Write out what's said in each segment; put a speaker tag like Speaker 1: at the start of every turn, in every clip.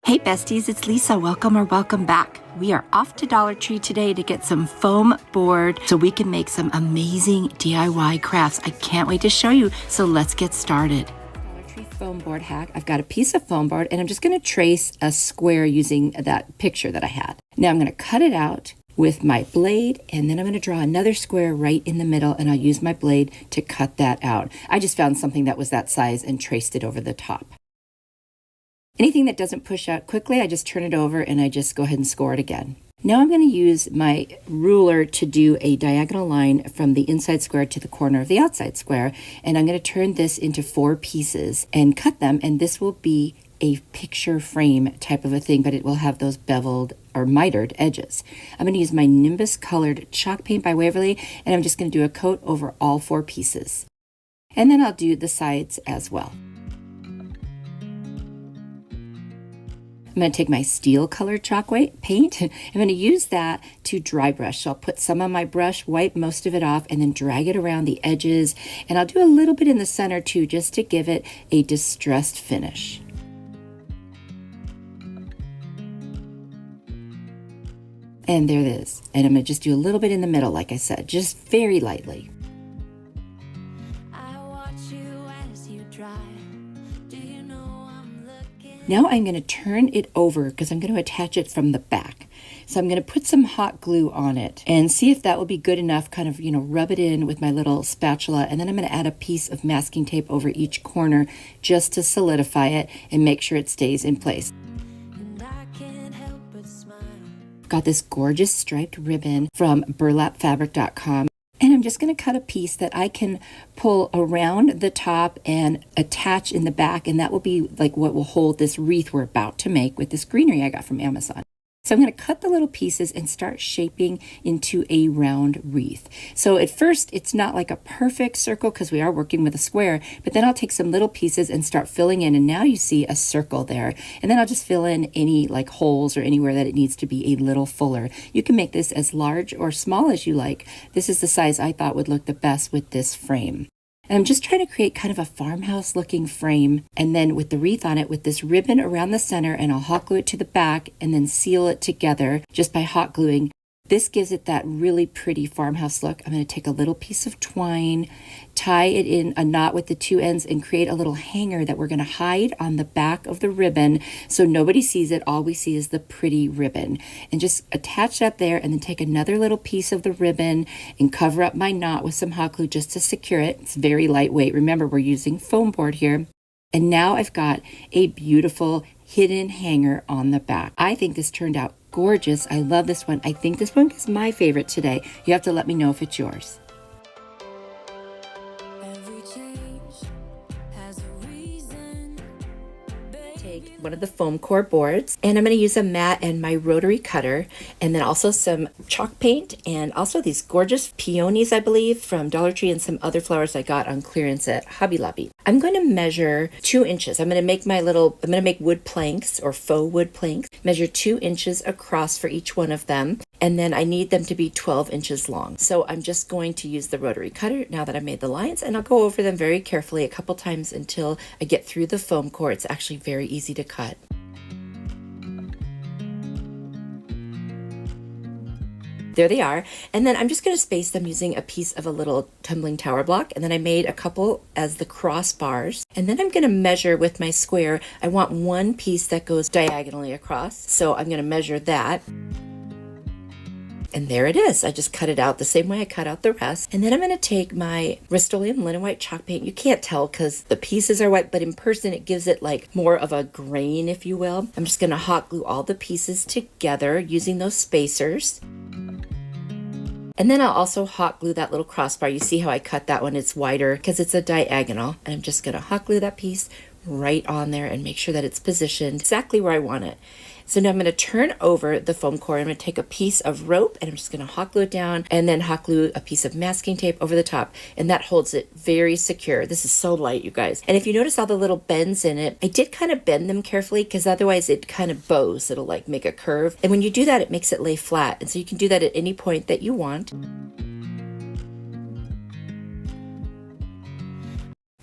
Speaker 1: Hey besties, it's Lisa. Welcome or welcome back. We are off to Dollar Tree today to get some foam board so we can make some amazing DIY crafts. I can't wait to show you, so let's get started. Dollar Tree foam board hack. I've got a piece of foam board and I'm just going to trace a square using that picture that I had. Now I'm going to cut it out with my blade, and then I'm going to draw another square right in the middle, and I'll use my blade to cut that out. I just found something that was that size and traced it over the top. Anything that doesn't push out quickly, I just turn it over and I just go ahead and score it again. Now I'm going to use my ruler to do a diagonal line from the inside square to the corner of the outside square, and I'm going to turn this into 4 pieces and cut them, and this will be a picture frame type of a thing, but it will have those beveled or mitered edges. I'm going to use my Nimbus colored chalk paint by Waverly, and I'm just going to do a coat over all 4 pieces. And then I'll do the sides as well. I'm going to take my steel colored chalk paint. I'm going to use that to dry brush. So I'll put some on my brush, wipe most of it off, and then drag it around the edges. And I'll do a little bit in the center too, just to give it a distressed finish. And there it is. And I'm going to just do a little bit in the middle, like I said, just very lightly. Now I'm going to turn it over because I'm going to attach it from the back. So I'm going to put some hot glue on it and see if that will be good enough, kind of, rub it in with my little spatula. And then I'm going to add a piece of masking tape over each corner just to solidify it and make sure it stays in place. I've got this gorgeous striped ribbon from burlapfabric.com. And I'm just going to cut a piece that I can pull around the top and attach in the back. And that will be like what will hold this wreath we're about to make with this greenery I got from Amazon. So I'm going to cut the little pieces and start shaping into a round wreath. So at first, it's not like a perfect circle because we are working with a square, but then I'll take some little pieces and start filling in. And now you see a circle there. And then I'll just fill in any like holes or anywhere that it needs to be a little fuller. You can make this as large or small as you like. This is the size I thought would look the best with this frame. And I'm just trying to create kind of a farmhouse looking frame, and then with the wreath on it with this ribbon around the center, and I'll hot glue it to the back and then seal it together just by hot gluing. This gives it that really pretty farmhouse look. I'm going to take a little piece of twine, tie it in a knot with the 2 ends, and create a little hanger that we're going to hide on the back of the ribbon so nobody sees it. All we see is the pretty ribbon. And just attach that there, and then take another little piece of the ribbon and cover up my knot with some hot glue just to secure it. It's very lightweight. Remember, we're using foam board here. And now I've got a beautiful hidden hanger on the back. I think this turned out gorgeous. I love this one. I think this one is my favorite today. You have to let me know if it's yours. Take one of the foam core boards, and I'm going to use a mat and my rotary cutter, and then also some chalk paint, and also these gorgeous peonies, I believe, from Dollar Tree, and some other flowers I got on clearance at Hobby Lobby. I'm going to measure 2 inches. I'm going to make wood planks or faux wood planks, measure 2 inches across for each one of them. And then I need them to be 12 inches long. So I'm just going to use the rotary cutter now that I've made the lines, and I'll go over them very carefully a couple times until I get through the foam core. It's actually very easy to cut. There they are. And then I'm just going to space them using a piece of a little tumbling tower block. And then I made a couple as the crossbars. And then I'm going to measure with my square. I want 1 piece that goes diagonally across. So I'm going to measure that. And there it is. I just cut it out the same way I cut out the rest. And then I'm going to take my Rust-Oleum linen white chalk paint. You can't tell because the pieces are white, but in person it gives it like more of a grain, if you will. I'm just going to hot glue all the pieces together using those spacers. And then I'll also hot glue that little crossbar. You see how I cut that one? It's wider because it's a diagonal. And I'm just going to hot glue that piece right on there and make sure that it's positioned exactly where I want it. So now I'm going to turn over the foam core. I'm going to take a piece of rope and I'm just going to hot glue it down, and then hot glue a piece of masking tape over the top. And that holds it very secure. This is so light, you guys. And if you notice all the little bends in it, I did kind of bend them carefully because otherwise it kind of bows. It'll like make a curve. And when you do that, it makes it lay flat. And so you can do that at any point that you want.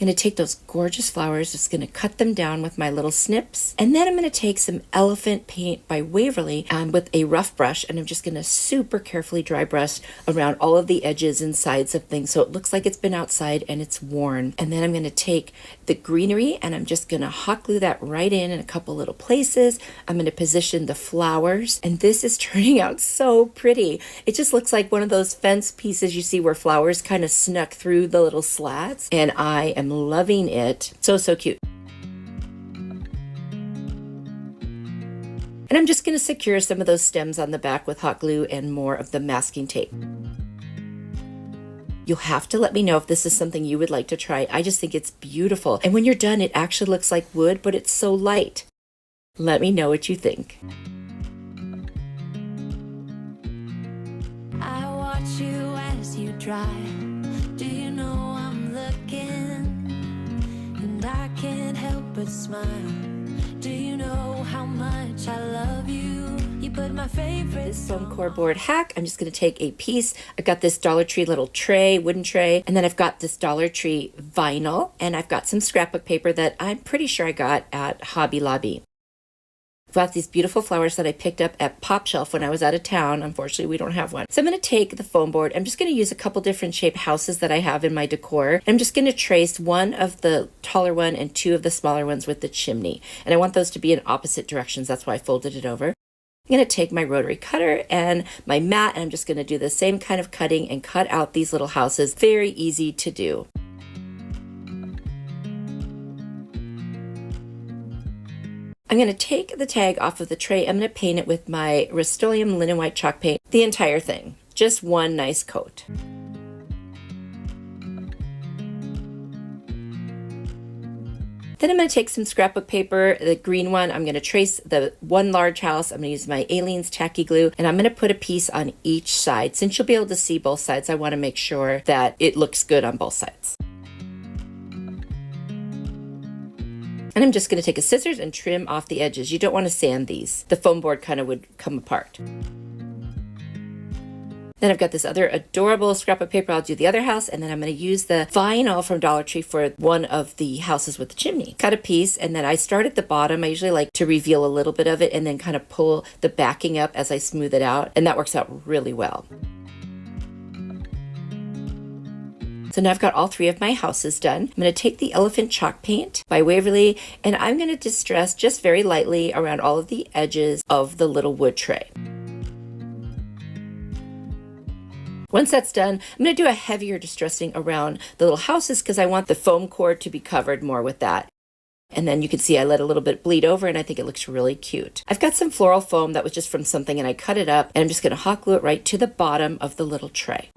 Speaker 1: I'm going to take those gorgeous flowers, just going to cut them down with my little snips. And then I'm going to take some elephant paint by Waverly with a rough brush, and I'm just going to super carefully dry brush around all of the edges and sides of things so it looks like it's been outside and it's worn. And then I'm going to take the greenery and I'm just going to hot glue that right in a couple little places. I'm going to position the flowers, and this is turning out so pretty. It just looks like one of those fence pieces you see where flowers kind of snuck through the little slats, and I am loving it. So cute. And I'm just going to secure some of those stems on the back with hot glue and more of the masking tape. You'll have to let me know if this is something you would like to try. I just think it's beautiful. And when you're done, it actually looks like wood, but it's so light. Let me know what you think.
Speaker 2: I watch you as you drive. Do you know I'm looking? And I can't help but smile. Do you know how much I love you? You put my favorite
Speaker 1: foam core board hack. I'm just going to take a piece. I've got this Dollar Tree little tray, wooden tray, and then I've got this Dollar Tree vinyl, and I've got some scrapbook paper that I'm pretty sure I got at Hobby Lobby. I've got these beautiful flowers that I picked up at Pop Shelf when I was out of town. Unfortunately, we don't have one. So I'm going to take the foam board. I'm just going to use a couple different shaped houses that I have in my decor. I'm just going to trace one of the taller one and two of the smaller ones with the chimney. And I want those to be in opposite directions. That's why I folded it over. I'm going to take my rotary cutter and my mat, and I'm just going to do the same kind of cutting and cut out these little houses. Very easy to do. I'm going to take the tag off of the tray. I'm going to paint it with my Rust-Oleum linen white chalk paint, the entire thing. Just one nice coat. Then I'm going to take some scrapbook paper, the green one. I'm going to trace the one large house. I'm going to use my Aleene's tacky glue, and I'm going to put a piece on each side. Since you'll be able to see both sides, I want to make sure that it looks good on both sides. And I'm just going to take a scissors and trim off the edges. You don't want to sand these. The foam board kind of would come apart. Then I've got this other adorable scrapbook paper. I'll do the other house, and then I'm going to use the vinyl from Dollar Tree for one of the houses with the chimney. Cut a piece, and then I start at the bottom. I usually like to reveal a little bit of it and then kind of pull the backing up as I smooth it out, and that works out really well. So now I've got all three of my houses done. I'm going to take the elephant chalk paint by Waverly, and I'm going to distress just very lightly around all of the edges of the little wood tray. Once that's done, I'm going to do a heavier distressing around the little houses because I want the foam core to be covered more with that. And then you can see I let a little bit bleed over, and I think it looks really cute. I've got some floral foam that was just from something, and I cut it up, and I'm just going to hot glue it right to the bottom of the little tray.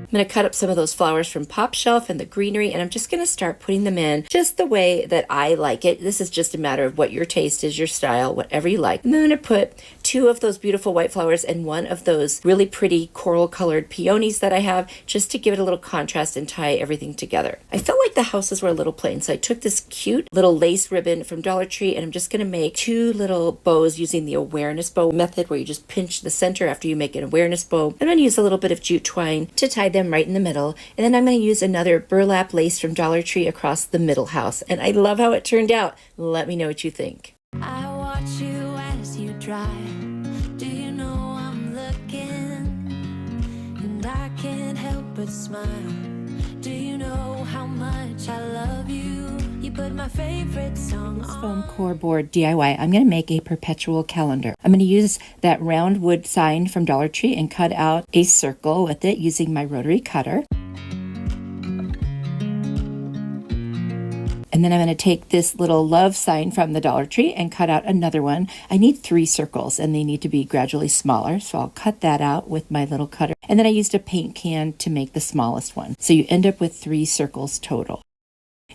Speaker 1: I'm going to cut up some of those flowers from Pop Shelf and the greenery, and I'm just going to start putting them in just the way that I like it. This is just a matter of what your taste is, your style, whatever you like. And then I'm going to put two of those beautiful white flowers and one of those really pretty coral colored peonies that I have, just to give it a little contrast and tie everything together. I felt like the houses were a little plain, so I took this cute little lace ribbon from Dollar Tree, and I'm just going to make two little bows using the awareness bow method, where you just pinch the center after you make an awareness bow. I'm going to use a little bit of jute twine to tie them right in the middle, and then I'm going to use another burlap lace from Dollar Tree across the middle house, and I love how it turned out. Let me know what you think.
Speaker 2: I watch you as you drive. Do you know I'm looking? And I can't help but smile. Do you know how much I love you? You put my favorite song
Speaker 1: This
Speaker 2: on.
Speaker 1: foam core board DIY, I'm going to make a perpetual calendar. I'm going to use that round wood sign from Dollar Tree and cut out a circle with it using my rotary cutter. And then I'm going to take this little love sign from the Dollar Tree and cut out another one. I need 3 circles, and they need to be gradually smaller, so I'll cut that out with my little cutter. And then I used a paint can to make the smallest one. So you end up with 3 circles total.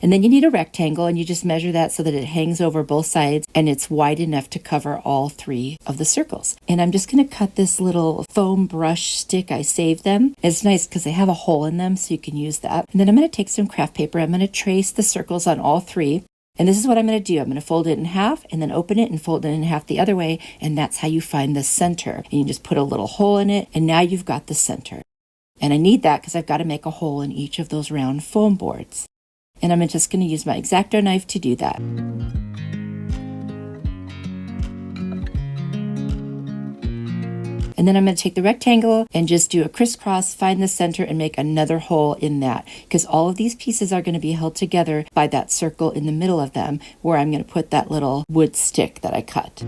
Speaker 1: And then you need a rectangle, and you just measure that so that it hangs over both sides and it's wide enough to cover all 3 of the circles. And I'm just going to cut this little foam brush stick. I saved them. It's nice because they have a hole in them, so you can use that. And then I'm going to take some craft paper. I'm going to trace the circles on all 3. And this is what I'm going to do. I'm going to fold it in half and then open it and fold it in half the other way. And that's how you find the center. And you just put a little hole in it, and now you've got the center. And I need that because I've got to make a hole in each of those round foam boards. And I'm just going to use my X-Acto knife to do that. And then I'm going to take the rectangle and just do a crisscross, find the center, and make another hole in that, because all of these pieces are going to be held together by that circle in the middle of them, where I'm going to put that little wood stick that I cut.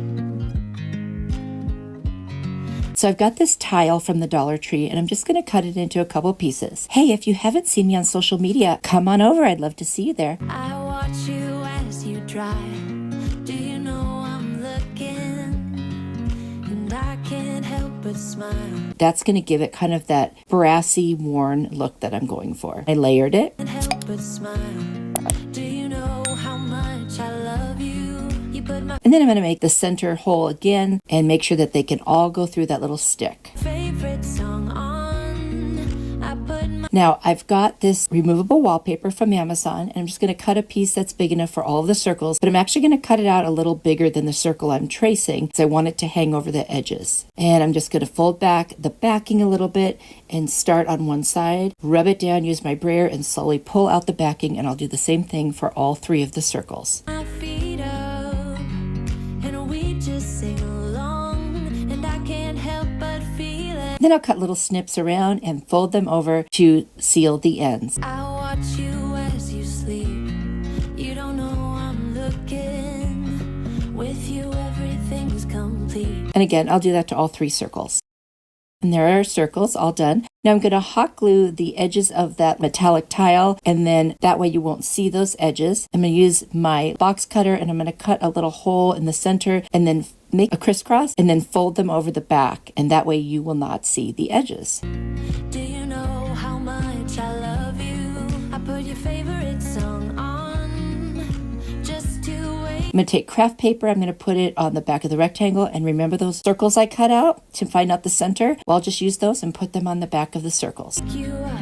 Speaker 1: So I've got this tile from the Dollar Tree, and I'm just going to cut it into a couple pieces. Hey, if you haven't seen me on social media, come on over. I'd love to see you there.
Speaker 2: I watch you as you drive. Do you know I'm looking? And I can't help but smile.
Speaker 1: That's going to give it kind of that brassy, worn look that I'm going for. I layered it.
Speaker 2: Can't help but smile. Do you know how much I love you? You put my
Speaker 1: And then I'm going to make the center hole again and make sure that they can all go through that little stick.
Speaker 2: favorite song on. I put my
Speaker 1: Now I've got this removable wallpaper from Amazon, and I'm just going to cut a piece that's big enough for all of the circles, but I'm actually going to cut it out a little bigger than the circle I'm tracing because I want it to hang over the edges. And I'm just going to fold back the backing a little bit and start on one side, rub it down, use my brayer, and slowly pull out the backing, and I'll do the same thing for all 3 of the circles.
Speaker 2: feet up, and we just sing along, and I can't help but feel it.
Speaker 1: Then I'll cut little snips around and fold them over to seal the ends.
Speaker 2: I watch you as you sleep. You don't know I'm looking. With you, everything's complete.
Speaker 1: And again, I'll do that to all 3 circles. And there are our circles all done. Now I'm going to hot glue the edges of that metallic tile, and then that way you won't see those edges. I'm going to use my box cutter, and I'm going to cut a little hole in the center and then make a crisscross and then fold them over the back. And that way you will not see the edges.
Speaker 2: Do you know how much I love you? I put your favorite song on just to wait.
Speaker 1: I'm going to take craft paper, I'm going to put it on the back of the rectangle, and remember those circles I cut out to find out the center? Well, I'll just use those and put them on the back of the circles.
Speaker 2: You up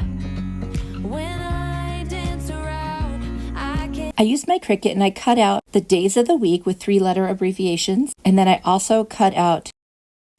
Speaker 2: when I dance around. I can't.
Speaker 1: I used my Cricut and I cut out the days of the week with 3-letter abbreviations, and then I also cut out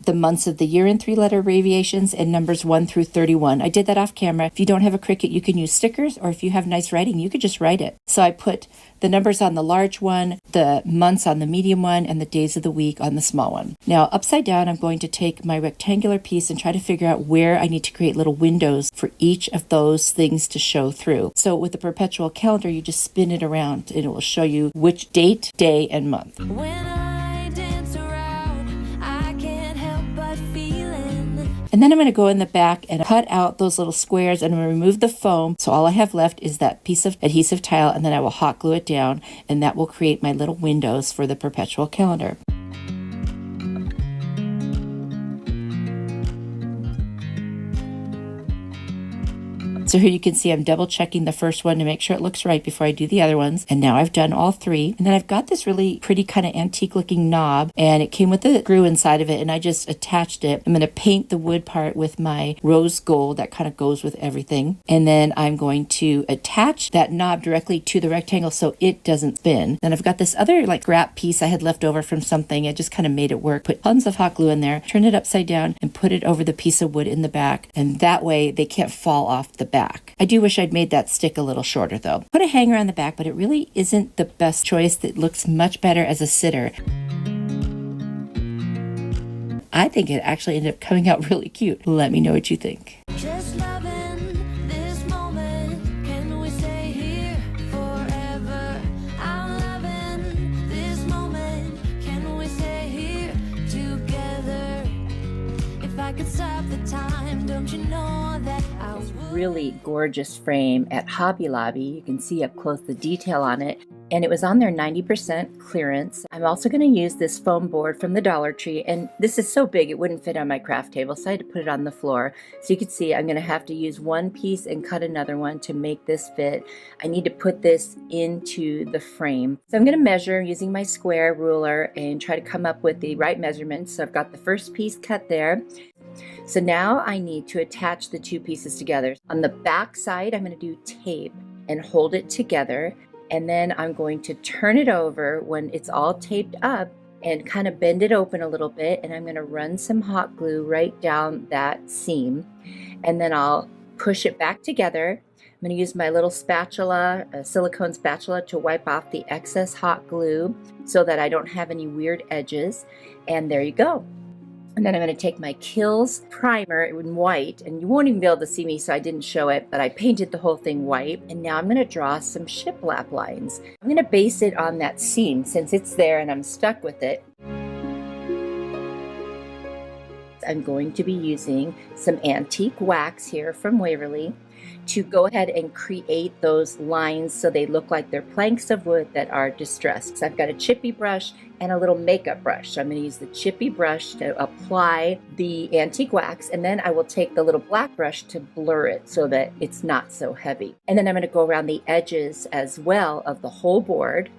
Speaker 1: the months of the year in 3-letter abbreviations and numbers 1 through 31. I did that off camera. If you don't have a Cricut, you can use stickers, or if you have nice writing, you could just write it. So I put the numbers on the large one, the months on the medium one, and the days of the week on the small one. Now, upside down, I'm going to take my rectangular piece and try to figure out where I need to create little windows for each of those things to show through. So with the perpetual calendar, you just spin it around and it will show you which date, day, and month.
Speaker 2: When I dance around, I can't help but feeling.
Speaker 1: And then I'm going to go in the back and cut out those little squares, and I'm going to remove the foam. So all I have left is that piece of adhesive tile, and then I will hot glue it down, and that will create my little windows for the perpetual calendar. So here you can see I'm double checking the first one to make sure it looks right before I do the other ones. And now I've done all 3. And then I've got this really pretty kind of antique looking knob, and it came with a screw inside of it, and I just attached it. I'm going to paint the wood part with my rose gold that kind of goes with everything. And then I'm going to attach that knob directly to the rectangle so it doesn't spin. Then I've got this other like scrap piece I had left over from something. I just kind of made it work. Put tons of hot glue in there, turn it upside down, and put it over the piece of wood in the back. And that way they can't fall off the back. I do wish I'd made that stick a little shorter though. Put a hanger on the back, but it really isn't the best choice. That looks much better as a sitter. I think it actually ended up coming out really cute. Let me know what you think.
Speaker 2: Just loving this moment. Can we stay here forever? I'm loving this moment. Can we stay here together? If I could stop the time, don't you know that I would?
Speaker 1: Really gorgeous frame at Hobby Lobby. You can see up close the detail on it, and it was on their 90% clearance. I'm also going to use this foam board from the Dollar Tree, and this is so big it wouldn't fit on my craft table, so I had to put it on the floor. So you can see I'm going to have to use one piece and cut another one to make this fit. I need to put this into the frame. So I'm going to measure using my square ruler and try to come up with the right measurements. So I've got the first piece cut there. So now I need to attach the 2 pieces together. On the back side, I'm going to do tape and hold it together. And then I'm going to turn it over when it's all taped up and kind of bend it open a little bit. And I'm going to run some hot glue right down that seam. And then I'll push it back together. I'm going to use my little spatula, a silicone spatula, to wipe off the excess hot glue so that I don't have any weird edges. And there you go. And then I'm going to take my Kills primer in white, and you won't even be able to see me, so I didn't show it, but I painted the whole thing white. And now I'm going to draw some shiplap lines. I'm going to base it on that seam since it's there and I'm stuck with it. I'm going to be using some antique wax here from Waverly to go ahead and create those lines so they look like they're planks of wood that are distressed. So I've got a chippy brush and a little makeup brush. So I'm going to use the chippy brush to apply the antique wax, and then I will take the little black brush to blur it so that it's not so heavy. And then I'm going to go around the edges as well of the whole board.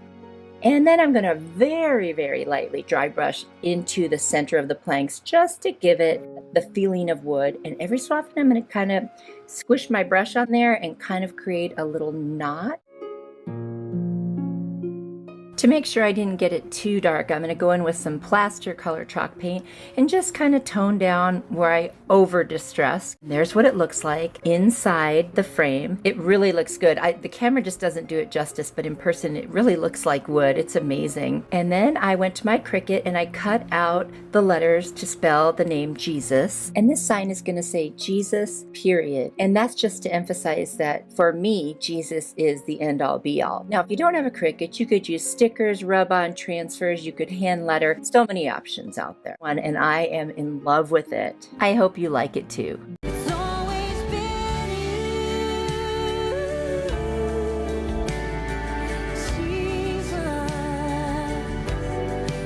Speaker 1: And then I'm going to very, very lightly dry brush into the center of the planks just to give it the feeling of wood. And every so often I'm going to kind of squish my brush on there and kind of create a little knot. To make sure I didn't get it too dark, I'm going to go in with some plaster color chalk paint and just kind of tone down where I over distressed. There's what it looks like inside the frame. It really looks good. The camera just doesn't do it justice, but in person it really looks like wood. It's amazing. And then I went to my Cricut and I cut out the letters to spell the name Jesus. And this sign is going to say Jesus, period. And that's just to emphasize that for me, Jesus is the end all be all. Now, if you don't have a Cricut, you could use stickers, rub-on transfers, you could hand letter, so many options out there. And I am in love with it. I hope you like it too.
Speaker 2: It's always been you, Jesus.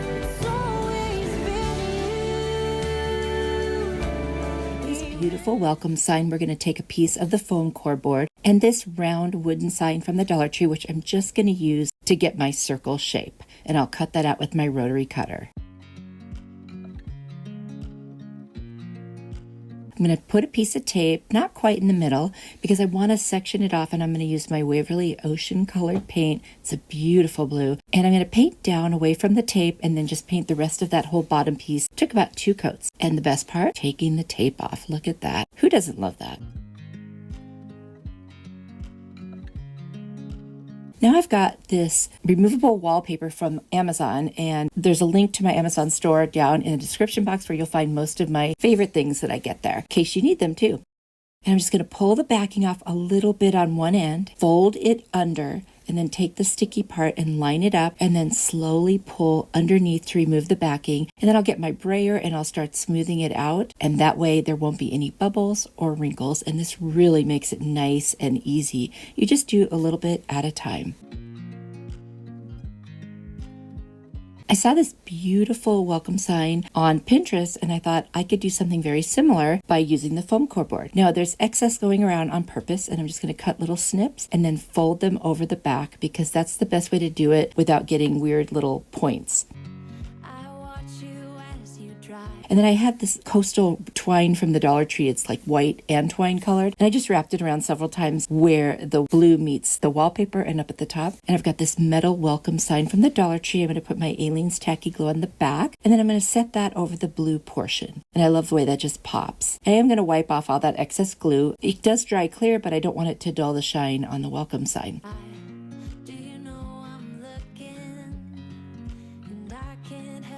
Speaker 2: It's always been you.
Speaker 1: This beautiful welcome sign, we're going to take a piece of the foam core board and this round wooden sign from the Dollar Tree, which I'm just going to use to get my circle shape. And I'll cut that out with my rotary cutter. I'm going to put a piece of tape, not quite in the middle, because I want to section it off, and I'm going to use my Waverly Ocean Colored paint. It's a beautiful blue. And I'm going to paint down away from the tape and then just paint the rest of that whole bottom piece. Took about 2 coats. And the best part, taking the tape off. Look at that. Who doesn't love that? Now I've got this removable wallpaper from Amazon, and there's a link to my Amazon store down in the description box where you'll find most of my favorite things that I get there, in case you need them too. And I'm just going to pull the backing off a little bit on one end, fold it under, and then take the sticky part and line it up, and then slowly pull underneath to remove the backing. And then I'll get my brayer and I'll start smoothing it out, and that way there won't be any bubbles or wrinkles, and this really makes it nice and easy. You just do a little bit at a time. I saw this beautiful welcome sign on Pinterest, and I thought I could do something very similar by using the foam core board. Now there's excess going around on purpose, and I'm just going to cut little snips and then fold them over the back, because that's the best way to do it without getting weird little points. And then I had this coastal twine from the Dollar Tree. It's like white and twine colored. And I just wrapped it around several times where the blue meets the wallpaper and up at the top. And I've got this metal welcome sign from the Dollar Tree. I'm going to put my Aleene's Tacky Glue on the back. And then I'm going to set that over the blue portion. And I love the way that just pops. I am going to wipe off all that excess glue. It does dry clear, but I don't want it to dull the shine on the welcome sign.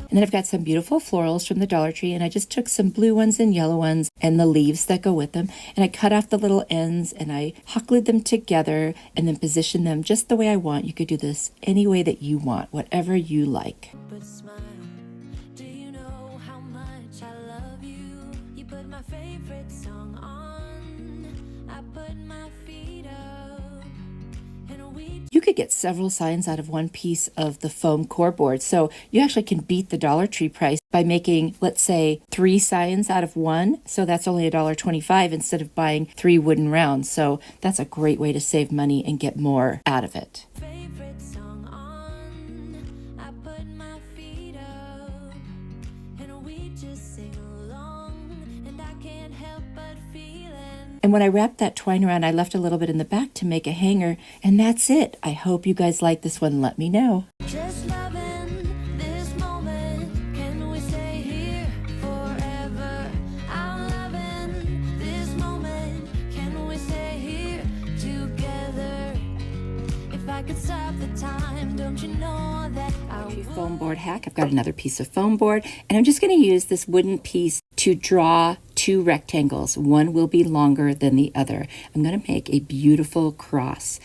Speaker 1: And then I've got some beautiful florals from the Dollar Tree, and I just took some blue ones and yellow ones and the leaves that go with them, and I cut off the little ends and I hot glued them together and then positioned them just the way I want. You could do this any way that you want, whatever you like.
Speaker 2: But smile. Do you know how much I love you? You put my favorite song on. I put my feet up. And we
Speaker 1: You could get several signs out of one piece of the foam core board, so you actually can beat the Dollar Tree price by making, let's say, 3 signs out of one. So that's only $1.25 instead of buying 3 wooden rounds. So that's a great way to save money and get more out of it.
Speaker 2: favorite song on. I put my feet up. And we just sing along. And I can't help but feel it.
Speaker 1: And when I wrapped that twine around, I left a little bit in the back to make a hanger, and that's it. I hope you guys like this one. Let me know.
Speaker 2: Just loving this moment. Can we stay here forever? I'm loving this moment. Can we time. Don't you know that I
Speaker 1: Foam board hack. I've got another piece of foam board, and I'm just going to use this wooden piece to draw two rectangles. One will be longer than the other. I'm going to make a beautiful cross.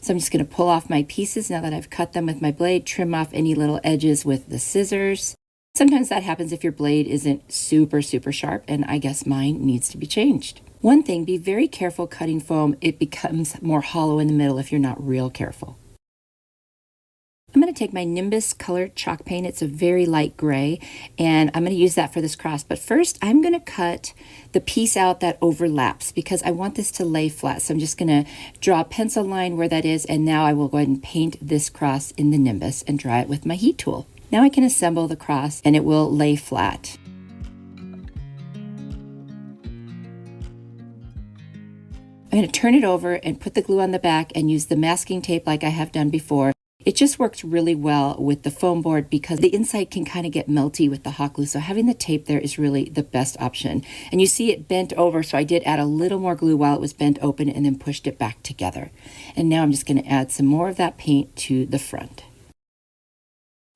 Speaker 1: So I'm just going to pull off my pieces now that I've cut them with my blade, trim off any little edges with the scissors. Sometimes that happens if your blade isn't super sharp, and I guess mine needs to be changed. One thing, be very careful cutting foam. It becomes more hollow in the middle if you're not real careful. I'm going to take my Nimbus colored chalk paint. It's a very light gray, and I'm going to use that for this cross. But first, I'm going to cut the piece out that overlaps because I want this to lay flat. So I'm just going to draw a pencil line where that is, and now I will go ahead and paint this cross in the Nimbus and dry it with my heat tool. Now I can assemble the cross, and it will lay flat. I'm going to turn it over and put the glue on the back and use the masking tape like I have done before. It just works really well with the foam board because the inside can kind of get melty with the hot glue. So having the tape there is really the best option. And you see it bent over, so I did add a little more glue while it was bent open and then pushed it back together. And now I'm just going to add some more of that paint to the front.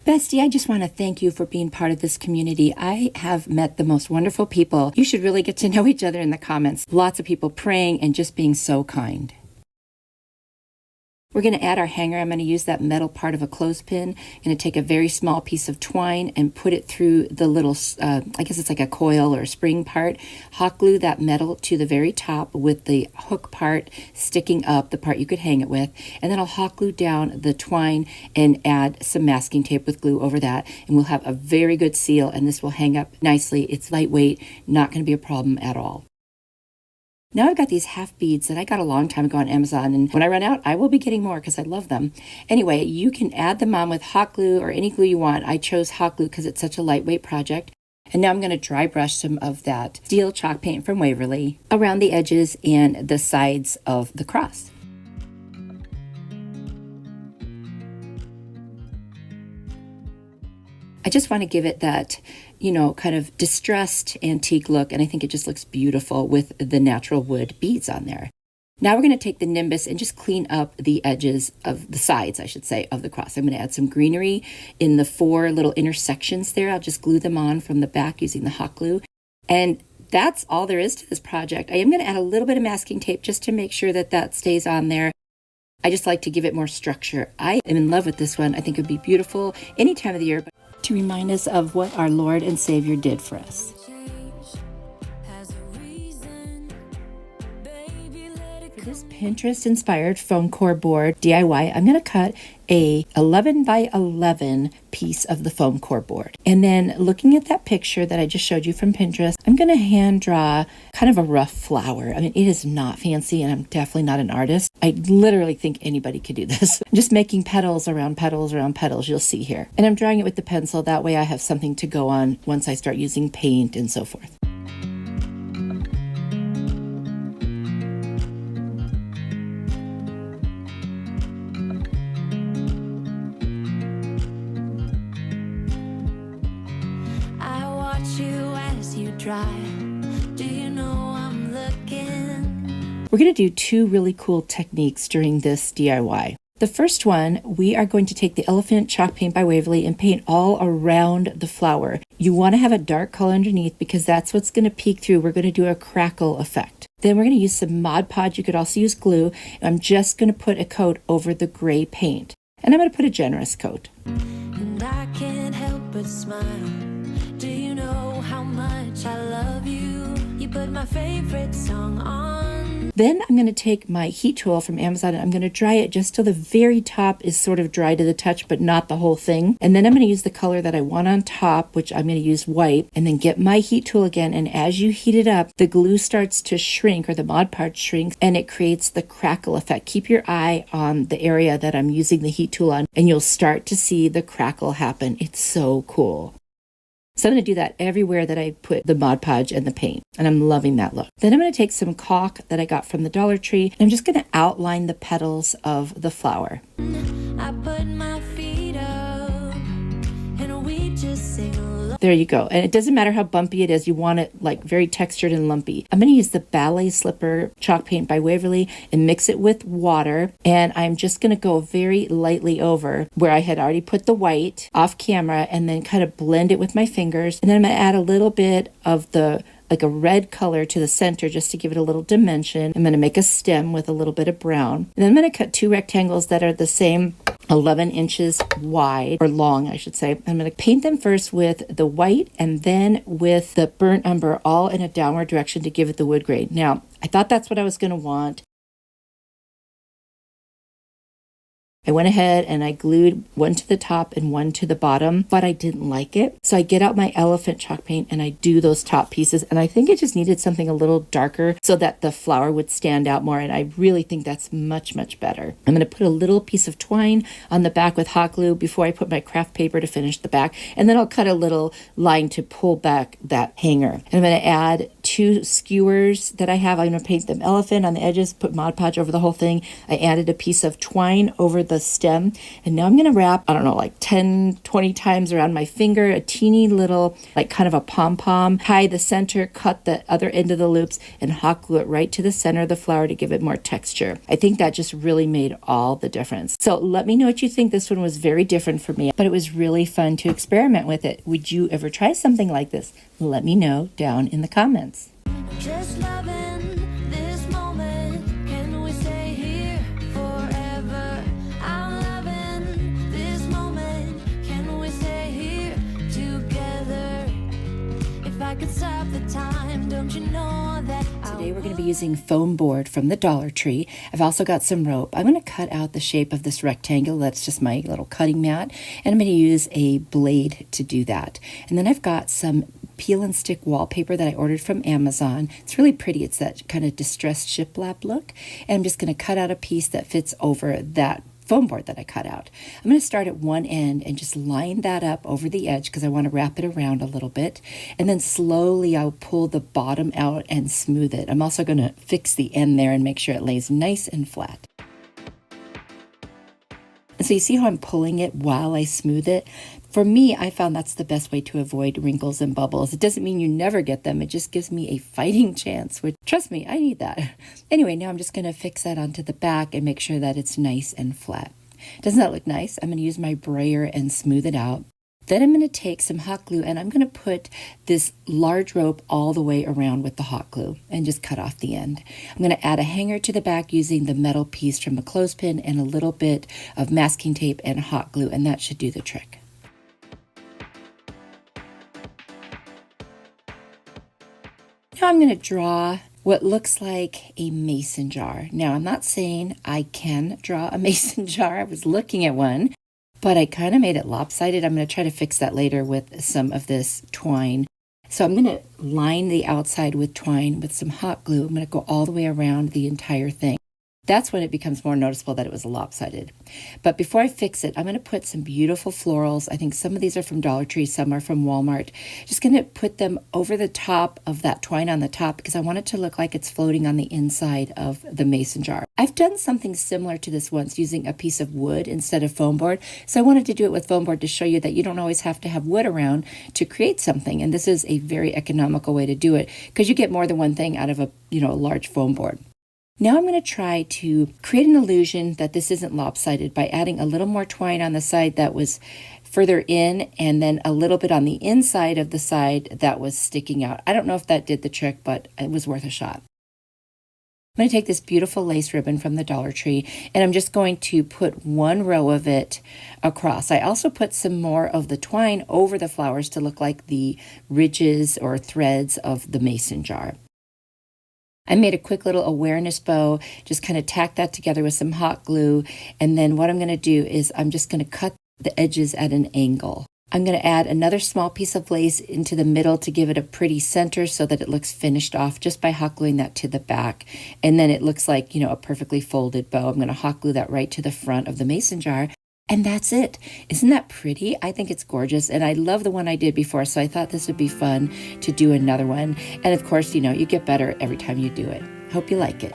Speaker 1: Bestie, I just want to thank you for being part of this community. I have met the most wonderful people. You should really get to know each other in the comments. Lots of people praying and just being so kind. We're going to add our hanger. I'm going to use that metal part of a clothespin. I'm going to take a very small piece of twine and put it through the little, I guess it's like a coil or a spring part. Hot glue that metal to the very top with the hook part sticking up, the part you could hang it with. And then I'll hot glue down the twine and add some masking tape with glue over that. And we'll have a very good seal, and this will hang up nicely. It's lightweight, not going to be a problem at all. Now I've got these half beads that I got a long time ago on Amazon, and when I run out, I will be getting more because I love them. Anyway, you can add them on with hot glue or any glue you want. I chose hot glue because it's such a lightweight project. And now I'm going to dry brush some of that steel chalk paint from Waverly around the edges and the sides of the cross. I just want to give it that, kind of distressed antique look, and I think it just looks beautiful with the natural wood beads on there. Now we're going to take the Nimbus and just clean up the edges of the sides, I should say, of the cross. I'm going to add some greenery in the 4 little intersections there. I'll just glue them on from the back using the hot glue. And that's all there is to this project. I am going to add a little bit of masking tape just to make sure that that stays on there. I just like to give it more structure. I am in love with this one. I think it would be beautiful any time of the year, but to remind us of what our Lord and Savior did for us. For this Pinterest-inspired foam core board DIY, I'm going to cut a 11 by 11 piece of the foam core board. And then looking at that picture that I just showed you from Pinterest, I'm going to hand draw kind of a rough flower. I mean, it is not fancy, and I'm definitely not an artist. I literally think anybody could do this. I'm just making petals around petals around petals, you'll see here. And I'm drawing it with the pencil. That way I have something to go on once I start using paint and so forth.
Speaker 2: Do you know I'm looking?
Speaker 1: We're going to do 2 really cool techniques during this DIY. The first one, we are going to take the Elephant Chalk Paint by Waverly and paint all around the flower. You want to have a dark color underneath because that's what's going to peek through. We're going to do a crackle effect. Then we're going to use some Mod Podge. You could also use glue. I'm just going to put a coat over the gray paint. And I'm going to put a generous coat.
Speaker 2: And I can't help but smile. Do you know how much I love you? You put my favorite song on.
Speaker 1: Then I'm going to take my heat tool from Amazon and I'm going to dry it just till the very top is sort of dry to the touch, but not the whole thing. And then I'm going to use the color that I want on top, which I'm going to use white, and then get my heat tool again. And as you heat it up, the glue starts to shrink, or the Mod Podge shrinks, and it creates the crackle effect. Keep your eye on the area that I'm using the heat tool on, and you'll start to see the crackle happen. It's so cool. So I'm going to do that everywhere that I put the Mod Podge and the paint, and I'm loving that look. Then I'm going to take some caulk that I got from the Dollar Tree, and I'm just going to outline the petals of the flower.
Speaker 2: I put my feet up, and we just sing along.
Speaker 1: There you go. And it doesn't matter how bumpy it is. You want it like very textured and lumpy. I'm going to use the Ballet Slipper chalk paint by Waverly and mix it with water. And I'm just going to go very lightly over where I had already put the white off camera and then kind of blend it with my fingers. And then I'm going to add a little bit of like a red color to the center just to give it a little dimension. I'm going to make a stem with a little bit of brown. And then I'm going to cut 2 rectangles that are the same 11 inches wide, or long, I should say. I'm going to paint them first with the white and then with the burnt umber, all in a downward direction to give it the wood grain. Now, I thought that's what I was going to want. I went ahead and I glued one to the top and one to the bottom, but I didn't like it. So I get out my elephant chalk paint and I do those top pieces. And I think it just needed something a little darker so that the flower would stand out more. And I really think that's much, much better. I'm going to put a little piece of twine on the back with hot glue before I put my craft paper to finish the back. And then I'll cut a little line to pull back that hanger. And I'm going to add 2 skewers that I have. I'm going to paint them elephant on the edges, put Mod Podge over the whole thing. I added a piece of twine over the stem, and now I'm going to wrap, I don't know, like 10-20 times around my finger, a teeny little, like kind of a pom-pom, tie the center, cut the other end of the loops, and hot glue it right to the center of the flower to give it more texture. I think that just really made all the difference. So let me know what you think. This one was very different for me, but it was really fun to experiment with it. Would you ever try something like this? Let me know down in the comments.
Speaker 2: Just loving this moment. Can we stay here forever? I'm loving this moment. Can we stay here together? If I could stop the time, don't you know that
Speaker 1: Today we're going to be using foam board from the Dollar Tree. I've also got some rope. I'm going to cut out the shape of this rectangle. That's just my little cutting mat. And I'm going to use a blade to do that. And then I've got some peel and stick wallpaper that I ordered from Amazon. It's really pretty. It's that kind of distressed shiplap look. And I'm just going to cut out a piece that fits over that foam board that I cut out. I'm going to start at one end and just line that up over the edge because I want to wrap it around a little bit. And then slowly I'll pull the bottom out and smooth it. I'm also going to fix the end there and make sure it lays nice and flat. And so you see how I'm pulling it while I smooth it? For me, I found that's the best way to avoid wrinkles and bubbles. It doesn't mean you never get them. It just gives me a fighting chance, which, trust me, I need that. Anyway, now I'm just going to fix that onto the back and make sure that it's nice and flat. Doesn't that look nice? I'm going to use my brayer and smooth it out. Then I'm going to take some hot glue and I'm going to put this large rope all the way around with the hot glue and just cut off the end. I'm going to add a hanger to the back using the metal piece from a clothespin and a little bit of masking tape and hot glue, and that should do the trick. Now I'm going to draw what looks like a mason jar. Now I'm not saying I can draw a mason jar. I was looking at one, but I kind of made it lopsided. I'm going to try to fix that later with some of this twine. So I'm going to line the outside with twine with some hot glue. I'm going to go all the way around the entire thing. That's when it becomes more noticeable that it was lopsided. But before I fix it, I'm going to put some beautiful florals. I think some of these are from Dollar Tree, some are from Walmart. Just going to put them over the top of that twine on the top because I want it to look like it's floating on the inside of the mason jar. I've done something similar to this once using a piece of wood instead of foam board. So I wanted to do it with foam board to show you that you don't always have to have wood around to create something. And this is a very economical way to do it because you get more than one thing out of a large foam board. Now I'm going to try to create an illusion that this isn't lopsided by adding a little more twine on the side that was further in and then a little bit on the inside of the side that was sticking out. I don't know if that did the trick, but it was worth a shot. I'm going to take this beautiful lace ribbon from the Dollar Tree and I'm just going to put one row of it across. I also put some more of the twine over the flowers to look like the ridges or threads of the mason jar. I made a quick little awareness bow, just kind of tack that together with some hot glue. And then what I'm going to do is I'm just going to cut the edges at an angle. I'm going to add another small piece of lace into the middle to give it a pretty center so that it looks finished off just by hot gluing that to the back. And then it looks like, a perfectly folded bow. I'm going to hot glue that right to the front of the mason jar. And that's it. Isn't that pretty? I think it's gorgeous. And I love the one I did before, so I thought this would be fun to do another one. And of course, you get better every time you do it. Hope you like it.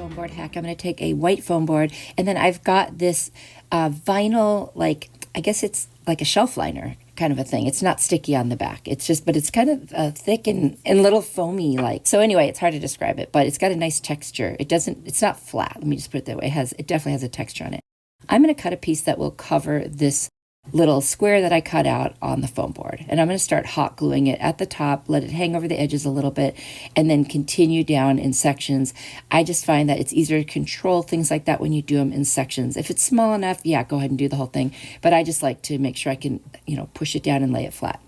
Speaker 1: foam board hack. I'm going to take a white foam board, and then I've got this vinyl, like, I guess it's like a shelf liner kind of a thing. It's not sticky on the back. It's just, but it's kind of thick and little foamy like. So anyway, it's hard to describe it, but it's got a nice texture. It's not flat. Let me just put it that way. It definitely has a texture on it. I'm going to cut a piece that will cover this little square that I cut out on the foam board. And I'm going to start hot gluing it at the top, let it hang over the edges a little bit, and then continue down in sections. I just find that it's easier to control things like that when you do them in sections. If it's small enough, yeah, go ahead and do the whole thing. But I just like to make sure I can, push it down and lay it flat.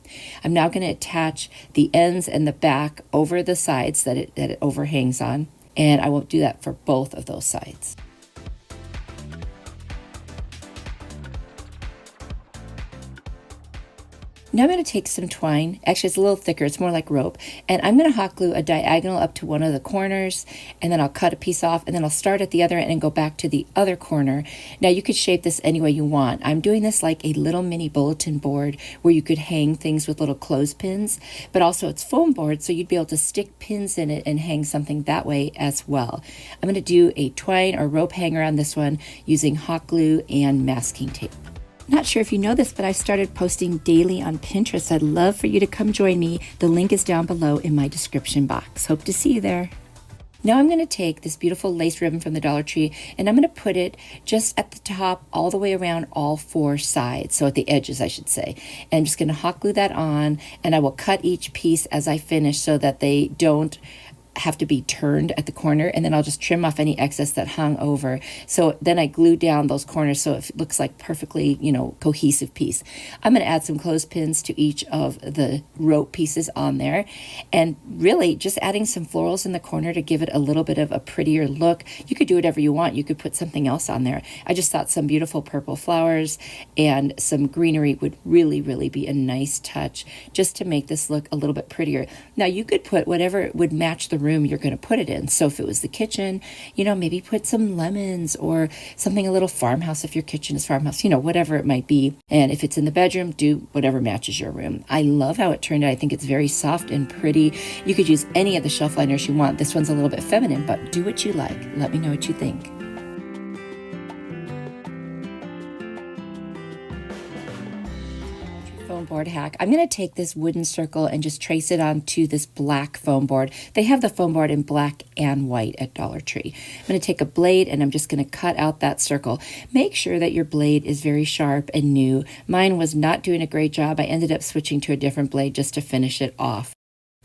Speaker 1: I'm now going to attach the ends and the back over the sides that it overhangs on. And I will do that for both of those sides. Now I'm going to take some twine. Actually, it's a little thicker. It's more like rope. And I'm going to hot glue a diagonal up to one of the corners, and then I'll cut a piece off, and then I'll start at the other end and go back to the other corner. Now you could shape this any way you want. I'm doing this like a little mini bulletin board where you could hang things with little clothespins, but also it's foam board, so you'd be able to stick pins in it and hang something that way as well. I'm going to do a twine or rope hanger on this one using hot glue and masking tape. Not sure if you know this, but I started posting daily on Pinterest. I'd love for you to come join me. The link is down below in my description box. Hope to see you there. Now I'm going to take this beautiful lace ribbon from the Dollar Tree, and I'm going to put it just at the top all the way around all four sides, so at the edges I should say. And I'm just going to hot glue that on, and I will cut each piece as I finish so that they don't have to be turned at the corner, and then I'll just trim off any excess that hung over. So then I glue down those corners so it looks like perfectly, cohesive piece. I'm going to add some clothespins to each of the rope pieces on there, and really just adding some florals in the corner to give it a little bit of a prettier look. You could do whatever you want. You could put something else on there. I just thought some beautiful purple flowers and some greenery would really, really be a nice touch just to make this look a little bit prettier. Now you could put whatever would match the room you're going to put it in. So if it was the kitchen, maybe put some lemons or something a little farmhouse if your kitchen is farmhouse, whatever it might be. And if it's in the bedroom, do whatever matches your room. I love how it turned out. I think it's very soft and pretty. You could use any of the shelf liners you want. This one's a little bit feminine, but do what you like. Let me know what you think. Foam board hack. I'm going to take this wooden circle and just trace it onto this black foam board. They have the foam board in black and white at Dollar Tree. I'm going to take a blade and I'm just going to cut out that circle. Make sure that your blade is very sharp and new. Mine was not doing a great job. I ended up switching to a different blade just to finish it off.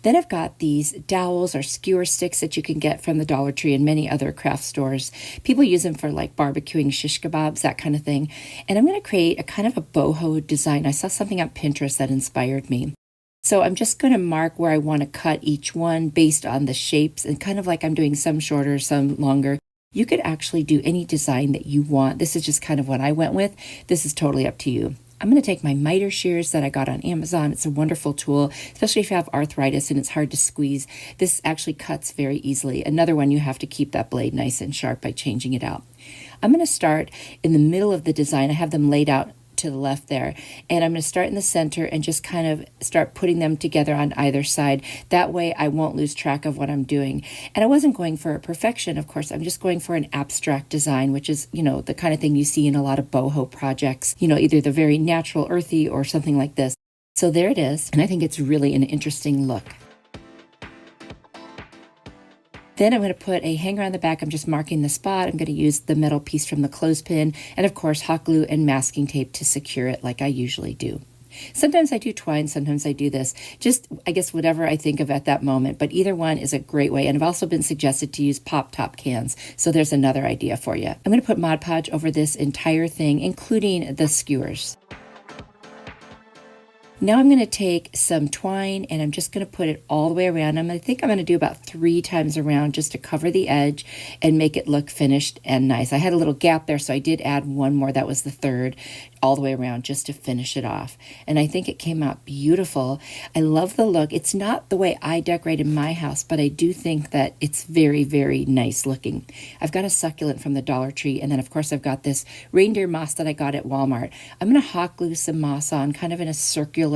Speaker 1: Then I've got these dowels or skewer sticks that you can get from the Dollar Tree and many other craft stores. People use them for like barbecuing shish kebabs, that kind of thing. And I'm going to create a kind of a boho design. I saw something on Pinterest that inspired me. So I'm just going to mark where I want to cut each one based on the shapes, and kind of like I'm doing some shorter, some longer. You could actually do any design that you want. This is just kind of what I went with. This is totally up to you. I'm going to take my miter shears that I got on Amazon. It's a wonderful tool, especially if you have arthritis and it's hard to squeeze. This actually cuts very easily. Another one, you have to keep that blade nice and sharp by changing it out. I'm going to start in the middle of the design. I have them laid out to the left there, and I'm going to start in the center and just kind of start putting them together on either side. That way I won't lose track of what I'm doing. And I wasn't going for perfection, of course. I'm just going for an abstract design, which is, the kind of thing you see in a lot of boho projects, either the very natural, earthy, or something like this. So there it is, and I think it's really an interesting look. Then I'm going to put a hanger on the back. I'm just marking the spot. I'm going to use the metal piece from the clothespin, and of course hot glue and masking tape to secure it like I usually do. Sometimes I do twine, sometimes I do this. Just, I guess, whatever I think of at that moment. But either one is a great way. And I've also been suggested to use pop-top cans. So there's another idea for you. I'm going to put Mod Podge over this entire thing, including the skewers. Now I'm going to take some twine and I'm just going to put it all the way around. I think I'm going to do about 3 times around just to cover the edge and make it look finished and nice. I had a little gap there, so I did add one more. That was the third, all the way around just to finish it off. And I think it came out beautiful. I love the look. It's not the way I decorated my house, but I do think that it's very, very nice looking. I've got a succulent from the Dollar Tree, and then of course I've got this reindeer moss that I got at Walmart. I'm going to hot glue some moss on kind of in a circular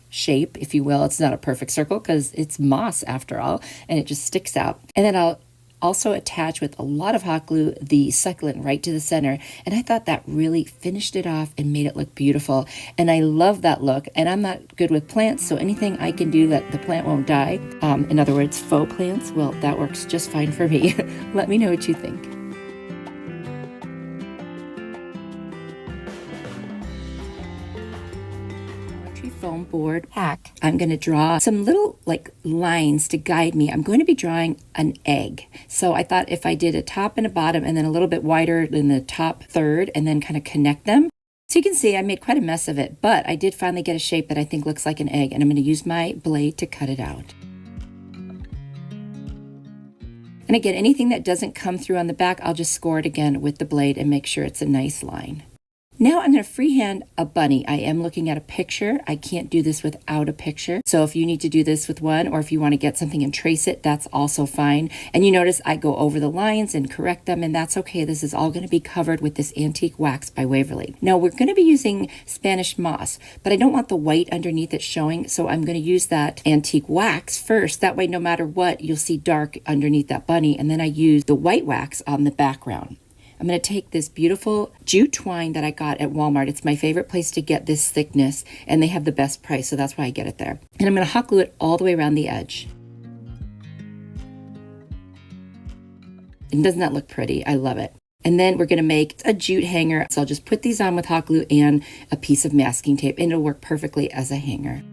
Speaker 1: shape, if you will. It's not a perfect circle because it's moss after all, and it just sticks out. And then I'll also attach with a lot of hot glue the succulent right to the center. And I thought that really finished it off and made it look beautiful. And I love that look. And I'm not good with plants, so anything I can do that the plant won't die, in other words, faux plants, well, that works just fine for me. Let me know what you think. Foam board hack. I'm going to draw some little lines to guide me. I'm going to be drawing an egg. So I thought if I did a top and a bottom and then a little bit wider than the top third and then kind of connect them. So you can see I made quite a mess of it, but I did finally get a shape that I think looks like an egg, and I'm going to use my blade to cut it out. And again, anything that doesn't come through on the back, I'll just score it again with the blade and make sure it's a nice line. Now I'm going to freehand a bunny. I am looking at a picture. I can't do this without a picture. So if you need to do this with one, or if you want to get something and trace it, that's also fine. And you notice I go over the lines and correct them, and that's okay. This is all going to be covered with this antique wax by Waverly. Now we're going to be using Spanish moss, but I don't want the white underneath it showing, so I'm going to use that antique wax first. That way, no matter what, you'll see dark underneath that bunny, and then I use the white wax on the background. I'm going to take this beautiful jute twine that I got at Walmart. It's my favorite place to get this thickness, and they have the best price, so that's why I get it there. And I'm going to hot glue it all the way around the edge. And doesn't that look pretty? I love it. And then we're going to make a jute hanger. So I'll just put these on with hot glue and a piece of masking tape, and it'll work perfectly as a hanger.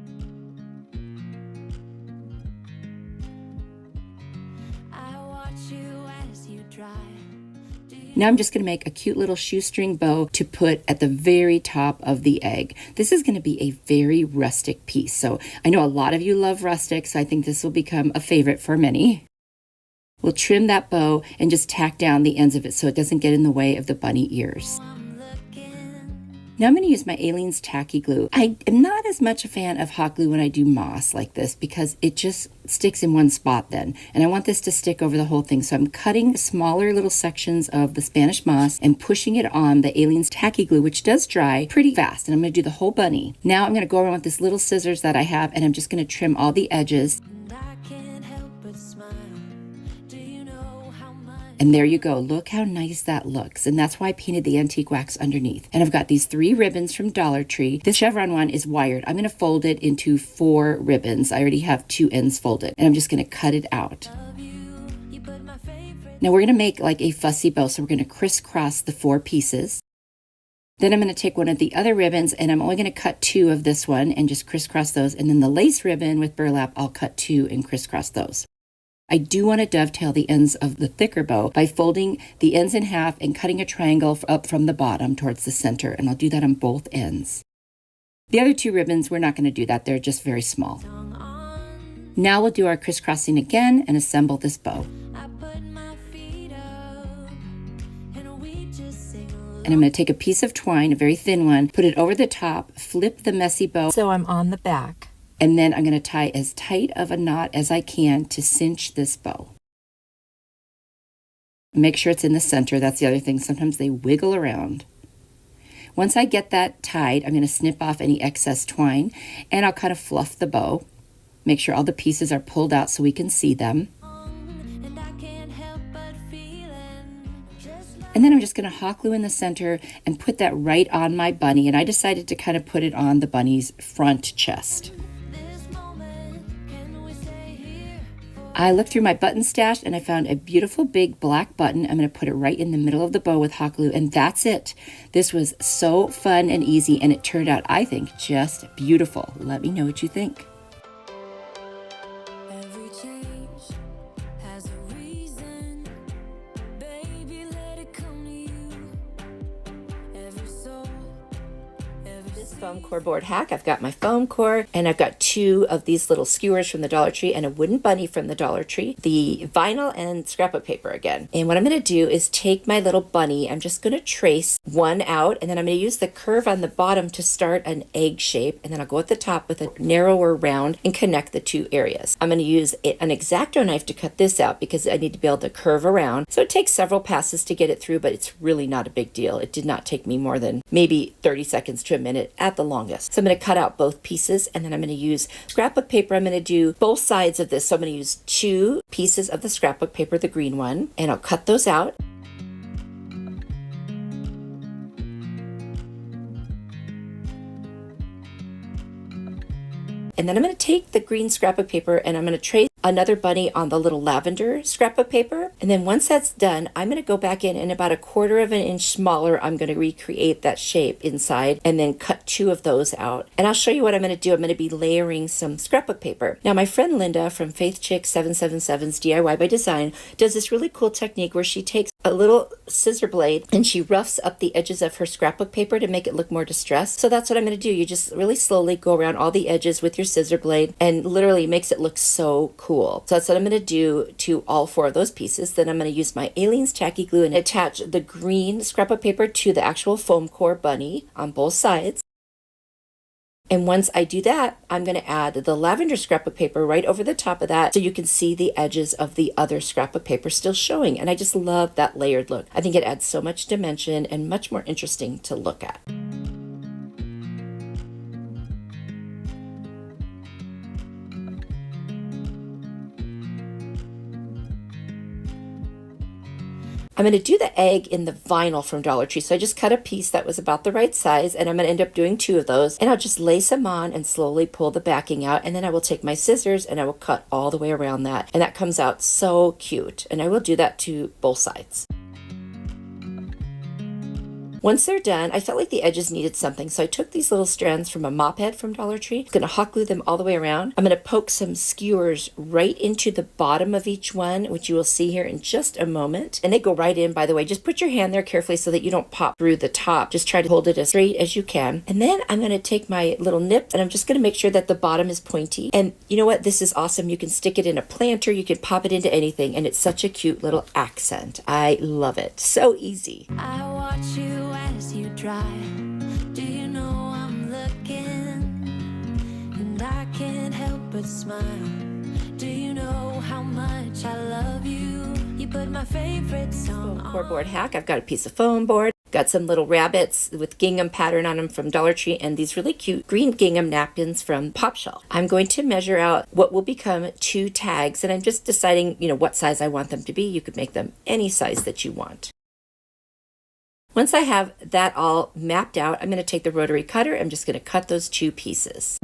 Speaker 1: Now I'm just going to make a cute little shoestring bow to put at the very top of the egg. This is going to be a very rustic piece. So I know a lot of you love rustic, so I think this will become a favorite for many. We'll trim that bow and just tack down the ends of it so it doesn't get in the way of the bunny ears. Now I'm going to use my Aleene's tacky glue. I am not as much a fan of hot glue when I do moss like this because it just sticks in one spot then. And I want this to stick over the whole thing. So I'm cutting smaller little sections of the Spanish moss and pushing it on the Aleene's tacky glue, which does dry pretty fast. And I'm going to do the whole bunny. Now I'm going to go around with this little scissors that I have, and I'm just going to trim all the edges. And there you go. Look how nice that looks. And that's why I painted the antique wax underneath. And I've got these 3 ribbons from Dollar Tree. This chevron one is wired. I'm going to fold it into 4 ribbons. I already have 2 ends folded. And I'm just going to cut it out. Now we're going to make like a fussy bow. So we're going to crisscross the 4 pieces. Then I'm going to take one of the other ribbons, and I'm only going to cut 2 of this one and just crisscross those. And then the lace ribbon with burlap, I'll cut 2 and crisscross those. I do want to dovetail the ends of the thicker bow by folding the ends in half and cutting a triangle up from the bottom towards the center, and I'll do that on both ends. The other 2 ribbons, we're not going to do that. They're just very small. Now we'll do our crisscrossing again and assemble this bow. And I'm going to take a piece of twine, a very thin one, put it over the top, flip the messy bow so I'm on the back. And then I'm going to tie as tight of a knot as I can to cinch this bow. Make sure it's in the center. That's the other thing. Sometimes they wiggle around. Once I get that tied, I'm going to snip off any excess twine, and I'll kind of fluff the bow. Make sure all the pieces are pulled out so we can see them. And then I'm just going to hot glue in the center and put that right on my bunny. And I decided to kind of put it on the bunny's front chest. I looked through my button stash and I found a beautiful big black button. I'm going to put it right in the middle of the bow with hot glue, and that's it. This was so fun and easy, and it turned out, I think, just beautiful. Let me know what you think.
Speaker 2: Every change has a reason. Baby, let it come to you. Every soul,
Speaker 1: This foam core board hack, I've got my foam core, and I've got 2 of these little skewers from the Dollar Tree and a wooden bunny from the Dollar Tree, the vinyl and scrapbook paper again. And what I'm going to do is take my little bunny, I'm just going to trace one out, and then I'm going to use the curve on the bottom to start an egg shape, and then I'll go at the top with a narrower round and connect the 2 areas. I'm going to use an X-Acto knife to cut this out because I need to be able to curve around. So it takes several passes to get it through, but it's really not a big deal. It did not take me more than maybe 30 seconds to a minute. had the longest. So I'm going to cut out both pieces, and then I'm going to use scrapbook paper. I'm going to do both sides of this. So I'm going to use 2 pieces of the scrapbook paper, the green one, and I'll cut those out. And then I'm going to take the green scrapbook paper and I'm going to trace another bunny on the little lavender scrapbook paper. And then once that's done, I'm going to go back in and about 1/4 of an inch smaller, I'm going to recreate that shape inside and then cut 2 of those out. And I'll show you what I'm going to do. I'm going to be layering some scrapbook paper. Now, my friend Linda from Faith Chick 777's DIY by Design does this really cool technique where she takes a little scissor blade and she roughs up the edges of her scrapbook paper to make it look more distressed. So that's what I'm going to do. You just really slowly go around all the edges with your scissor blade and literally makes it look so cool. So that's what I'm going to do to all 4 of those pieces. Then I'm going to use my Aleene's tacky glue and attach the green scrapbook paper to the actual foam core bunny on both sides. And once I do that, I'm going to add the lavender scrapbook paper right over the top of that so you can see the edges of the other scrapbook paper still showing. And I just love that layered look. I think it adds so much dimension and much more interesting to look at. I'm going to do the egg in the vinyl from Dollar Tree. So I just cut a piece that was about the right size, and I'm going to end up doing 2 of those. And I'll just lace them on and slowly pull the backing out. And then I will take my scissors and I will cut all the way around that. And that comes out so cute. And I will do that to both sides. Once they're done, I felt like the edges needed something, so I took these little strands from a mop head from Dollar Tree. I'm going to hot glue them all the way around. I'm going to poke some skewers right into the bottom of each one, which you will see here in just a moment. And they go right in, by the way. Just put your hand there carefully so that you don't pop through the top. Just try to hold it as straight as you can. And then I'm going to take my little nip and I'm just going to make sure that the bottom is pointy. And you know what? This is awesome. You can stick it in a planter. You can pop it into anything. And it's such a cute little accent. I love it. So easy.
Speaker 2: I watch you as you drive. Do you know I'm looking? And I can't help but smile. Do you know how much I love you? You put my favorite song
Speaker 1: Foam core board hack. I've got a piece of foam board. Got some little rabbits with gingham pattern on them from Dollar Tree and these really cute green gingham napkins from Pop Shelf. I'm going to measure out what will become 2 tags and I'm just deciding, what size I want them to be. You could make them any size that you want. Once I have that all mapped out, I'm going to take the rotary cutter. I'm just going to cut those 2 pieces.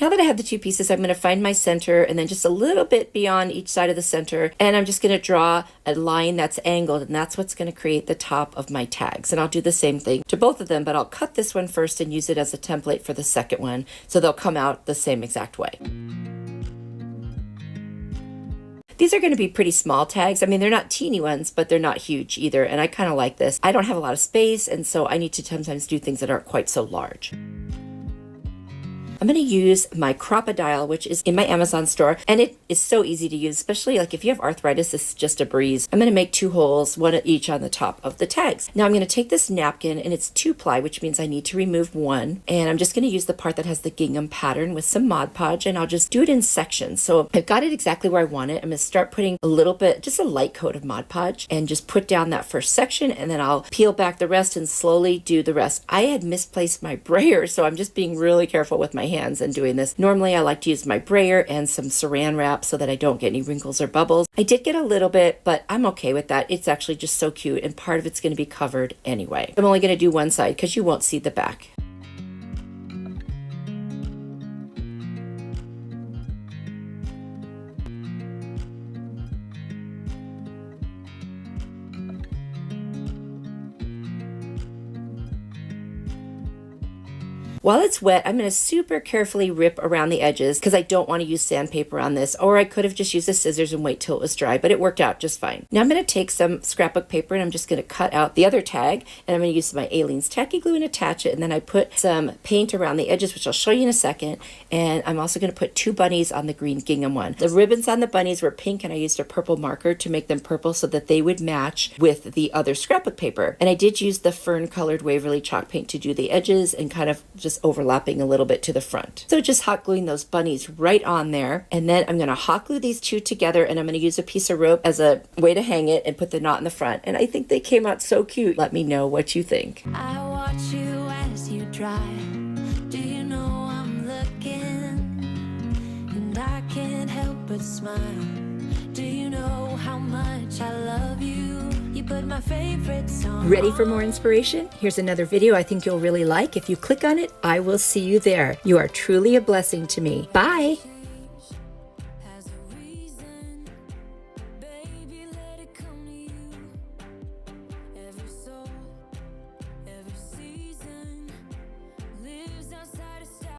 Speaker 1: Now that I have the 2 pieces, I'm going to find my center and then just a little bit beyond each side of the center. And I'm just going to draw a line that's angled and that's what's going to create the top of my tags. And I'll do the same thing to both of them, but I'll cut this one first and use it as a template for the second one. So they'll come out the same exact way. These are going to be pretty small tags. I mean, they're not teeny ones, but they're not huge either. And I kind of like this. I don't have a lot of space. And so I need to sometimes do things that aren't quite so large. I'm going to use my Crop-A-Dial, which is in my Amazon store, and it is so easy to use, especially like if you have arthritis, this is just a breeze. I'm going to make 2 holes, one at each on the top of the tags. Now I'm going to take this napkin, and it's 2-ply, which means I need to remove one, and I'm just going to use the part that has the gingham pattern with some Mod Podge, and I'll just do it in sections. So I've got it exactly where I want it. I'm going to start putting a little bit, just a light coat of Mod Podge, and just put down that first section, and then I'll peel back the rest and slowly do the rest. I had misplaced my brayer, so I'm just being really careful with my hands and doing this. Normally I like to use my brayer and some saran wrap so that I don't get any wrinkles or bubbles. I did get a little bit, but I'm okay with that. It's actually just so cute and part of it's going to be covered anyway. I'm only going to do one side because you won't see the back. While it's wet, I'm going to super carefully rip around the edges because I don't want to use sandpaper on this, or I could have just used the scissors and wait till it was dry, but it worked out just fine. Now I'm going to take some scrapbook paper and I'm just going to cut out the other tag, and I'm going to use my Aleene's tacky glue and attach it, and then I put some paint around the edges, which I'll show you in a second, and I'm also going to put 2 bunnies on the green gingham one. The ribbons on the bunnies were pink, and I used a purple marker to make them purple so that they would match with the other scrapbook paper. And I did use the fern colored Waverly chalk paint to do the edges and kind of just just overlapping a little bit to the front. So just hot gluing those bunnies right on there. And then I'm going to hot glue these two together, and I'm going to use a piece of rope as a way to hang it and put the knot in the front. And I think they came out so cute. Let me know what you think.
Speaker 2: I watch you as you drive. Do you know I'm looking? And I can't help but smile. Do you know how much I love you? You put my favorite song.
Speaker 1: Ready for more inspiration? Here's another video I think you'll really like. If you click on it, I will see you there. You are truly a blessing to me. Bye.